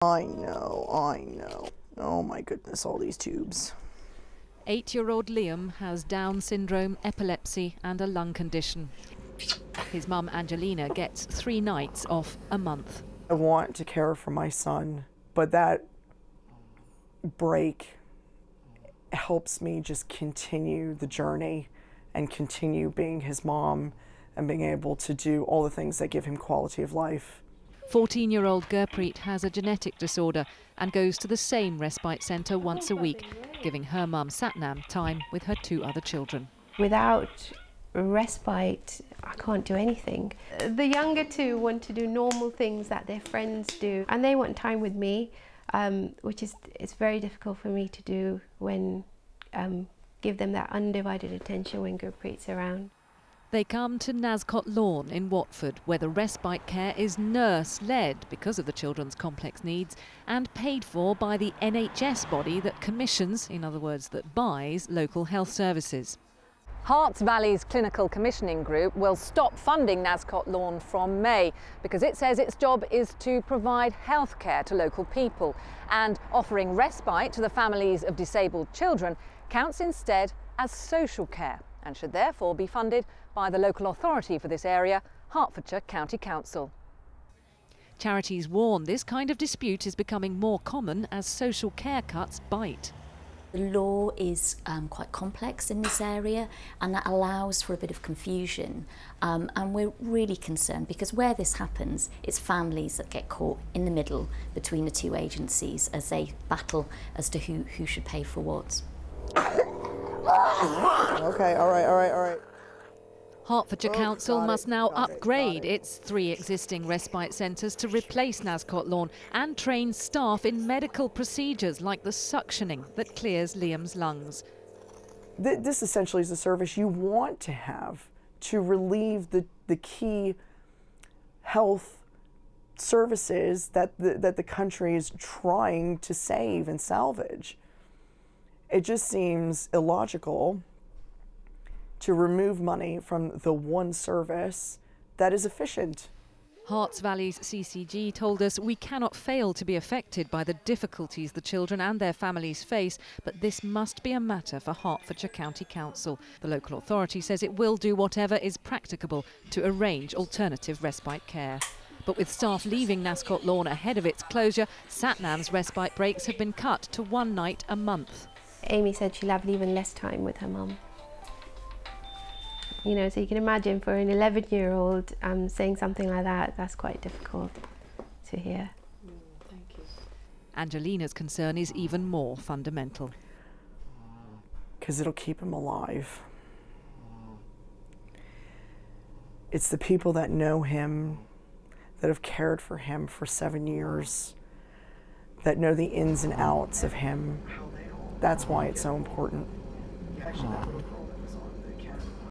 I know. Oh my goodness, all these tubes. 8-year-old Liam has Down syndrome, epilepsy and a lung condition. His mum, Angelina, gets 3 nights off a month. I want to care for my son, but that break helps me just continue the journey and continue being his mom and being able to do all the things that give him quality of life. 14-year-old Gurpreet has a genetic disorder and goes to the same respite centre once a week, giving her mum Satnam time with her 2 other children. Without respite, I can't do anything. The younger 2 want to do normal things that their friends do, and they want time with me, which is it's very difficult for me to do when give them that undivided attention when Gurpreet's around. They come to Nascot Lawn in Watford, where the respite care is nurse-led because of the children's complex needs and paid for by the NHS body that commissions, in other words, that buys local health services. Hearts Valley's clinical commissioning group will stop funding Nascot Lawn from May because it says its job is to provide health care to local people, and offering respite to the families of disabled children counts instead as social care and should therefore be funded by the local authority for this area, Hertfordshire County Council. Charities warn this kind of dispute is becoming more common as social care cuts bite. The law is quite complex in this area, and that allows for a bit of confusion, and we're really concerned because where this happens, it's families that get caught in the middle between the 2 agencies as they battle as to who should pay for what. Okay, all right. Hertfordshire Council must now upgrade got it. its 3 existing respite centres to replace Nascot Lawn and train staff in medical procedures like the suctioning that clears Liam's lungs. This essentially is a service you want to have to relieve the key health services that the country is trying to save and salvage. It just seems illogical to remove money from the one service that is efficient. Hearts Valley's CCG told us we cannot fail to be affected by the difficulties the children and their families face, but this must be a matter for Hertfordshire County Council. The local authority says it will do whatever is practicable to arrange alternative respite care. But with staff leaving Nascot Lawn ahead of its closure, Satnam's respite breaks have been cut to 1 night a month. Amy said she'll have even less time with her mum. You know, so you can imagine for an 11-year-old saying something like that, that's quite difficult to hear. Thank you. Angelina's concern is even more fundamental. Because it'll keep him alive. It's the people that know him, that have cared for him for 7 years, that know the ins and outs of him. That's why it's so important.